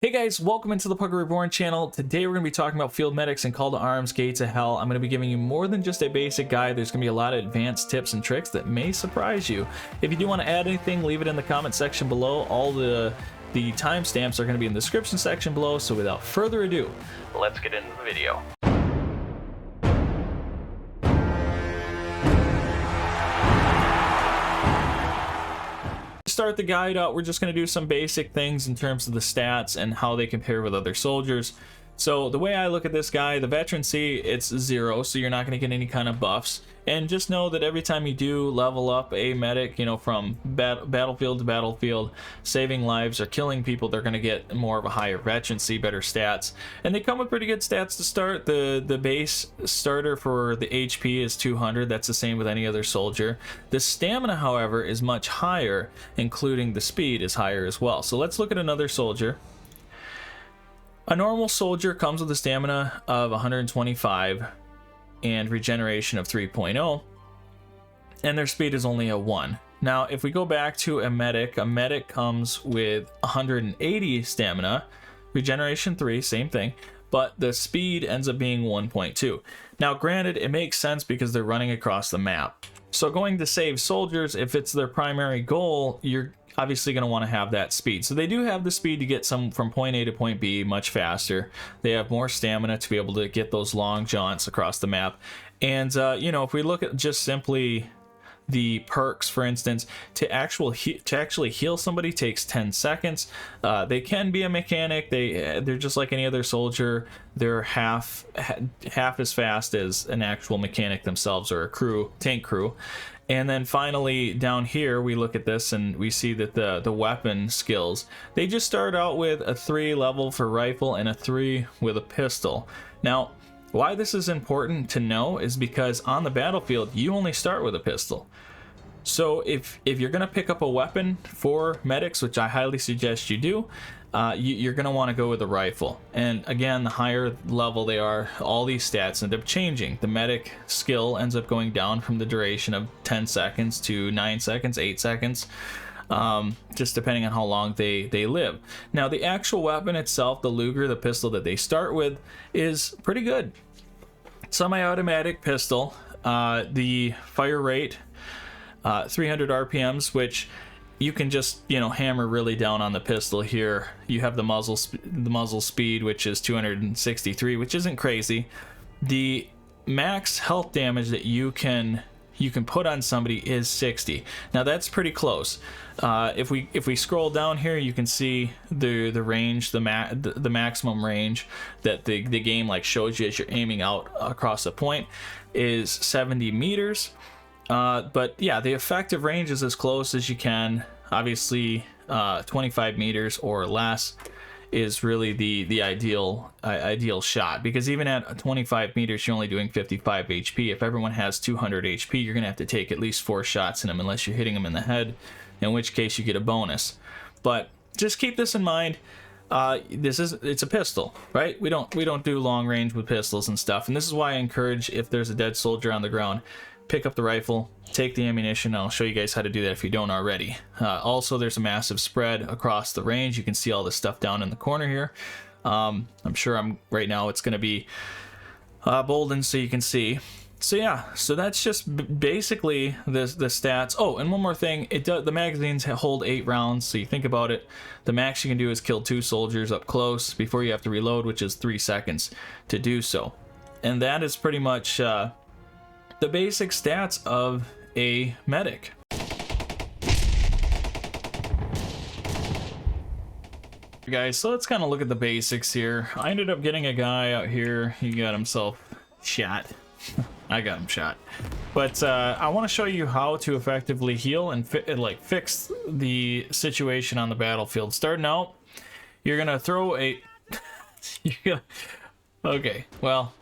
Hey guys, welcome into the Pucker Reborn channel. Today we're going to be talking about field medics and call to arms, gates of hell. I'm going to be giving you more than just a basic guide. There's going to be a lot of advanced tips and tricks that may surprise you. If you do want to add anything, leave it in the comment section below. All the timestamps are going to be in the description section below. So without further ado, let's get into the video. Start the guide out, we're just going to do some basic things in terms of the stats and how they compare with other soldiers. So the way I look at this guy, the veteran C, it's 0, so you're not going to get any kind of buffs. And just know that every time you do level up a medic, you know, from battlefield to battlefield, saving lives or killing people, they're going to get more of a higher veteran C, better stats. And they come with pretty good stats to start. The base starter for the HP is 200. That's the same with any other soldier. The stamina, however, is much higher, including the speed is higher as well. So let's look at another soldier. A normal soldier comes with a stamina of 125 and regeneration of 3.0, and their speed is only a 1. Now, if we go back to a medic comes with 180 stamina, regeneration 3, same thing, but the speed ends up being 1.2. Now, granted, it makes sense because they're running across the map. So going to save soldiers, if it's their primary goal, you're obviously going to want to have that speed. So they do have the speed to get some from point A to point B much faster. They have more stamina to be able to get those long jaunts across the map. And you know, if we look at just simply the perks, for instance, to actually heal somebody takes 10 seconds. They can be a mechanic. They're just like any other soldier. They're half as fast as an actual mechanic themselves or a tank crew. And then finally down here we look at this and we see that the weapon skills, they just start out with a 3 level for rifle and a 3 with a pistol. Now, why this is important to know is because on the battlefield you only start with a pistol. So if you're going to pick up a weapon for medics, which I highly suggest you do, you're going to want to go with a rifle. And again, the higher level they are, all these stats end up changing. The medic skill ends up going down from the duration of 10 seconds to 9 seconds, 8 seconds, just depending on how long they live. Now, the actual weapon itself, the Luger, the pistol that they start with, is pretty good. Semi-automatic pistol, the fire rate, 300 RPMs, which you can just, you know, hammer really down on the pistol here. You have the muzzle speed, which is 263, which isn't crazy. The max health damage that you can put on somebody is 60. Now that's pretty close. If we scroll down here, you can see the range, the maximum range that the game like shows you as you're aiming out across a point is 70 meters. But yeah, the effective range is as close as you can. Obviously, 25 meters or less is really the ideal shot, because even at 25 meters you're only doing 55 HP. If everyone has 200 HP, you're gonna have to take at least 4 shots in them unless you're hitting them in the head, in which case you get a bonus. But just keep this in mind. It's a pistol, right? We don't do long range with pistols and stuff, and this is why I encourage, if there's a dead soldier on the ground, pick up the rifle, take the ammunition. I'll show you guys how to do that if you don't already. Also, there's a massive spread across the range. You can see all this stuff down in the corner here. I'm sure right now it's going to be boldened so you can see. So yeah, so that's just basically the stats. Oh, and one more thing, the magazines hold 8 rounds, so you think about it. The max you can do is kill 2 soldiers up close before you have to reload, which is 3 seconds to do so. And that is pretty much the basic stats of a medic. Guys, so let's kind of look at the basics here. I ended up getting a guy out here. He got himself shot. I got him shot. But I want to show you how to effectively heal and fix the situation on the battlefield. Starting out, you're gonna throw a okay, well,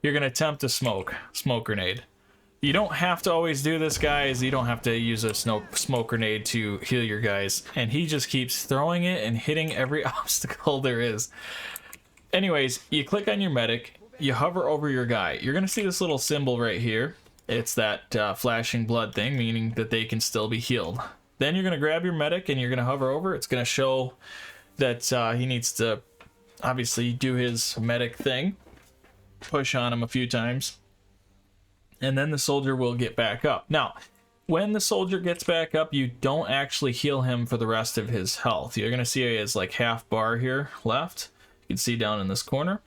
you're gonna attempt a smoke grenade. You don't have to always do this, guys. You don't have to use a smoke grenade to heal your guys. And he just keeps throwing it and hitting every obstacle there is. Anyways, you click on your medic, you hover over your guy. You're going to see this little symbol right here. It's that flashing blood thing, meaning that they can still be healed. Then you're going to grab your medic and you're going to hover over. It's going to show that he needs to obviously do his medic thing, push on him a few times, and then the soldier will get back up. Now, when the soldier gets back up, you don't actually heal him for the rest of his health. You're going to see he has like half bar here left. You can see down in this corner.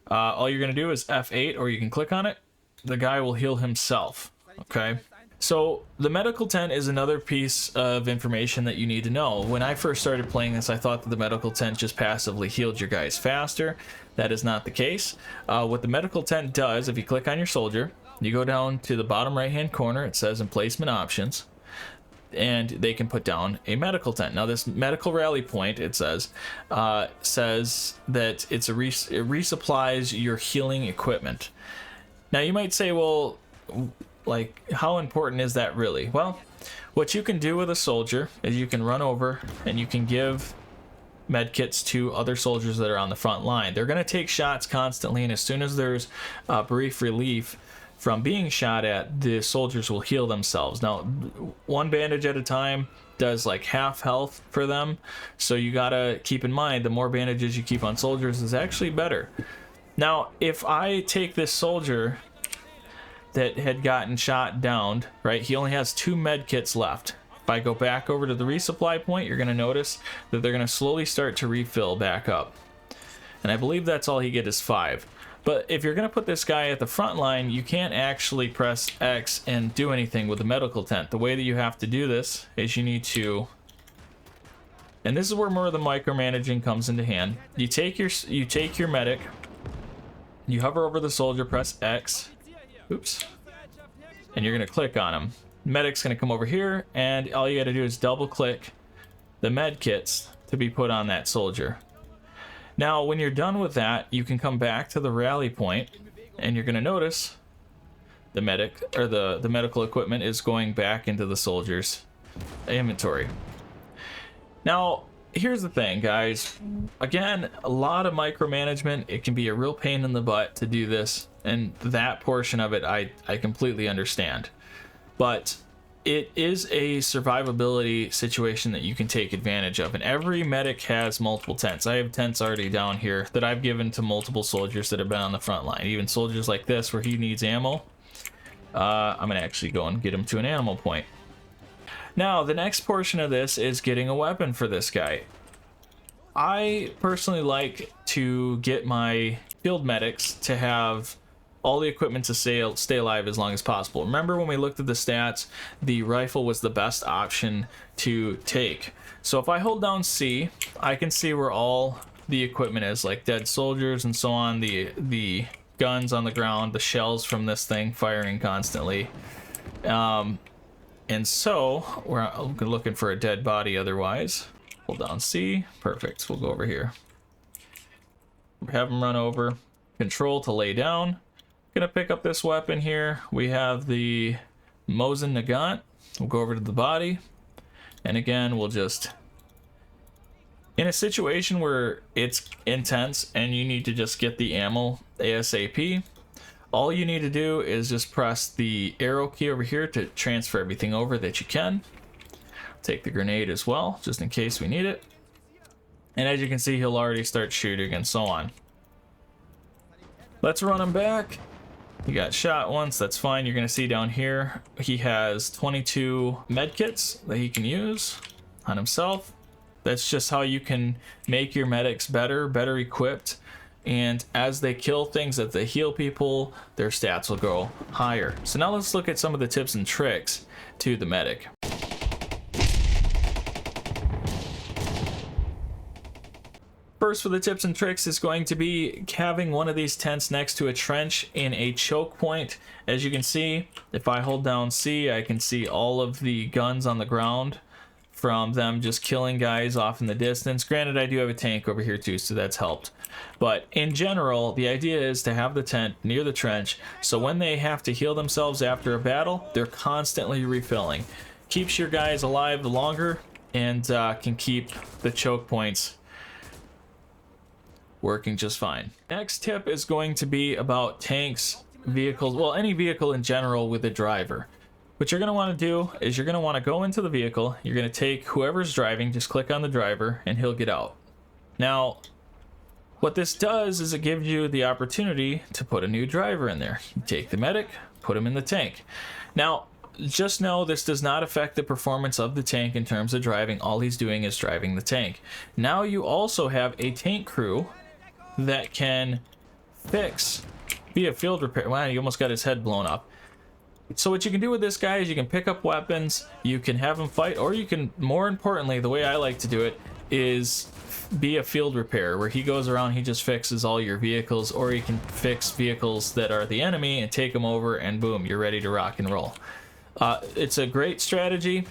All you're going to do is F8, or you can click on it. The guy will heal himself. Okay. So the medical tent is another piece of information that you need to know. When I first started playing this, I thought that the medical tent just passively healed your guys faster. That is not the case. What the medical tent does, if you click on your soldier, you go down to the bottom right hand corner, it says emplacement options, and they can put down a medical tent. Now this medical rally point, it says that it resupplies your healing equipment. Now you might say, well, like, how important is that really? Well, what you can do with a soldier is you can run over and you can give medkits to other soldiers that are on the front line. They're going to take shots constantly, and as soon as there's brief relief from being shot at, the soldiers will heal themselves. Now, one bandage at a time does like half health for them, so you gotta keep in mind the more bandages you keep on soldiers is actually better. Now, if I take this soldier that had gotten shot down, right, he only has 2 med kits left. If I go back over to the resupply point, you're going to notice that they're going to slowly start to refill back up. And I believe that's all he gets is 5. But if you're going to put this guy at the front line, you can't actually press X and do anything with the medical tent. The way that you have to do this is you need to, and this is where more of the micromanaging comes into hand. You take your medic, you hover over the soldier, press X, oops, and you're going to click on him. Medic's going to come over here, and all you got to do is double click the med kits to be put on that soldier. Now, when you're done with that, you can come back to the rally point, and you're going to notice the medic, or the medical equipment is going back into the soldier's inventory. Now, here's the thing, guys. Again, a lot of micromanagement. It can be a real pain in the butt to do this, and that portion of it I completely understand. But it is a survivability situation that you can take advantage of, and every medic has multiple tents. I have tents already down here that I've given to multiple soldiers that have been on the front line. Even soldiers like this where he needs ammo. I'm gonna actually go and get him to an animal point. Now, the next portion of this is getting a weapon for this guy. I personally like to get my field medics to have all the equipment to stay alive as long as possible. Remember when we looked at the stats, the rifle was the best option to take. So if I hold down C, I can see where all the equipment is, like dead soldiers and so on, the guns on the ground, the shells from this thing firing constantly. And so we're looking for a dead body otherwise. Hold down C, perfect. We'll go over here. Have him run over. Control to lay down. Gonna pick up this weapon here. We have the Mosin Nagant. We'll go over to the body, and again we'll just, in a situation where it's intense and you need to just get the ammo ASAP, all you need to do is just press the arrow key over here to transfer everything over that you can. Take the grenade as well, just in case we need it, and as you can see, he'll already start shooting and so on. Let's run him back. He got shot once, that's fine. You're gonna see down here, he has 22 medkits that he can use on himself. That's just how you can make your medics better equipped. And as they kill things, as they heal people, their stats will go higher. So now let's look at some of the tips and tricks to the medic. First for the tips and tricks is going to be having one of these tents next to a trench in a choke point. As you can see, if I hold down C, I can see all of the guns on the ground from them just killing guys off in the distance. Granted, I do have a tank over here too, so that's helped. But in general, the idea is to have the tent near the trench, so when they have to heal themselves after a battle, they're constantly refilling. Keeps your guys alive longer, and can keep the choke points working just fine. Next tip is going to be about tanks, vehicles, well, any vehicle in general with a driver. What you're going to want to do is you're going to want to go into the vehicle, you're going to take whoever's driving, just click on the driver, and he'll get out. Now, what this does is it gives you the opportunity to put a new driver in there. You take the medic, put him in the tank. Now, just know this does not affect the performance of the tank in terms of driving. All he's doing is driving the tank. Now you also have a tank crew that can be a field repair. Wow, he almost got his head blown up. So what you can do with this guy is you can pick up weapons, you can have him fight, or you can, more importantly, the way I like to do it is be a field repair, where he goes around, he just fixes all your vehicles, or you can fix vehicles that are the enemy and take them over, and boom, you're ready to rock and roll. It's a great strategy.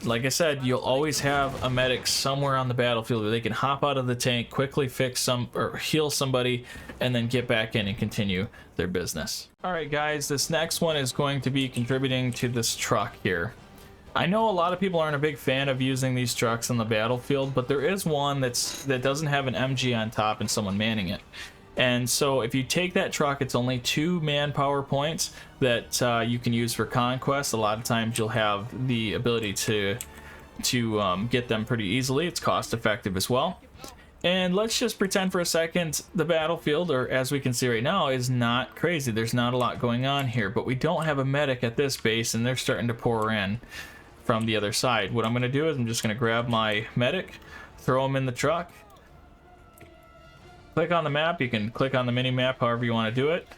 Like I said, you'll always have a medic somewhere on the battlefield where they can hop out of the tank, quickly fix some or heal somebody, and then get back in and continue their business. All right, guys, this next one is going to be contributing to this truck here. I know a lot of people aren't a big fan of using these trucks on the battlefield, but there is one that doesn't have an MG on top and someone manning it. And so if you take that truck, it's only 2 manpower points that you can use for conquest. A lot of times you'll have the ability to get them pretty easily. It's cost effective as well. And let's just pretend for a second the battlefield, or as we can see right now, is not crazy. There's not a lot going on here, but we don't have a medic at this base, and they're starting to pour in from the other side. What I'm going to do is I'm just going to grab my medic, throw him in the truck, click on the map. You can click on the mini map however you want to do it,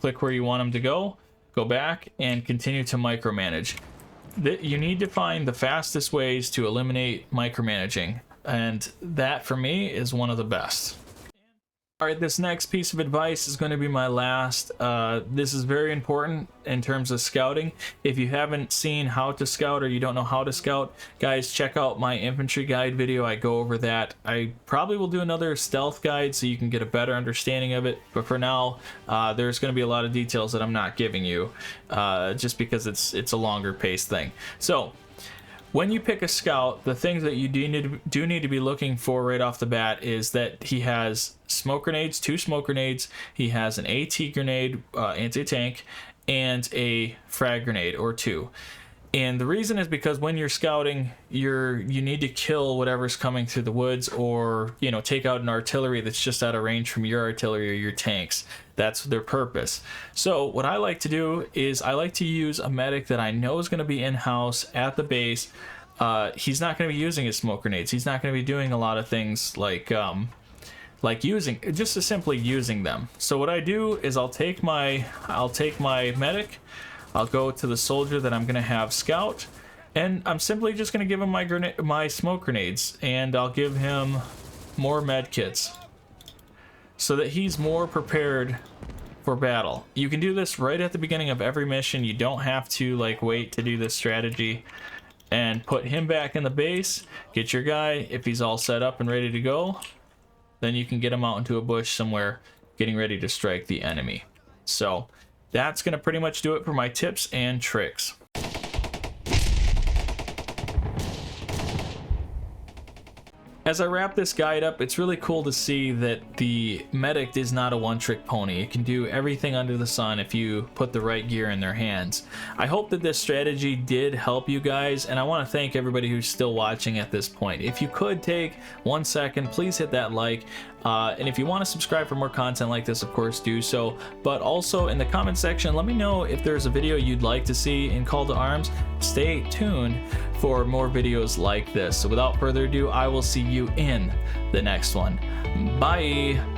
click where you want them to go back, and continue to micromanage. You need to find the fastest ways to eliminate micromanaging, and that for me is one of the best. All right, this next piece of advice is going to be my last. This is very important in terms of scouting. If you haven't seen how to scout, or you don't know how to scout, guys, check out my infantry guide video. I go over that. I probably will do another stealth guide so you can get a better understanding of it, but for now there's going to be a lot of details that I'm not giving you, just because it's a longer paced thing. So when you pick a scout, the things that you do need to be looking for right off the bat is that he has smoke grenades, 2 smoke grenades, he has an AT grenade, anti-tank, and a frag grenade or 2. And the reason is because when you're scouting, you need to kill whatever's coming through the woods, or take out an artillery that's just out of range from your artillery or your tanks. That's their purpose. So what I like to do is I like to use a medic that I know is going to be in-house at the base. He's not going to be using his smoke grenades. He's not going to be doing a lot of things like simply using them. So what I do is I'll take my medic, I'll go to the soldier that I'm going to have scout, and I'm simply just going to give him my smoke grenades, and I'll give him more med kits so that he's more prepared for battle. You can do this right at the beginning of every mission. You don't have to wait to do this strategy. And put him back in the base, get your guy. If he's all set up and ready to go, then you can get him out into a bush somewhere getting ready to strike the enemy. So that's going to pretty much do it for my tips and tricks. As I wrap this guide up, it's really cool to see that the medic is not a one-trick pony. It can do everything under the sun if you put the right gear in their hands. I hope that this strategy did help you guys, and I want to thank everybody who's still watching at this point. If you could take 1 second, please hit that like. And if you want to subscribe for more content like this, of course, do so. But also in the comment section, let me know if there's a video you'd like to see in Call to Arms. Stay tuned for more videos like this. So without further ado, I will see you in the next one. Bye!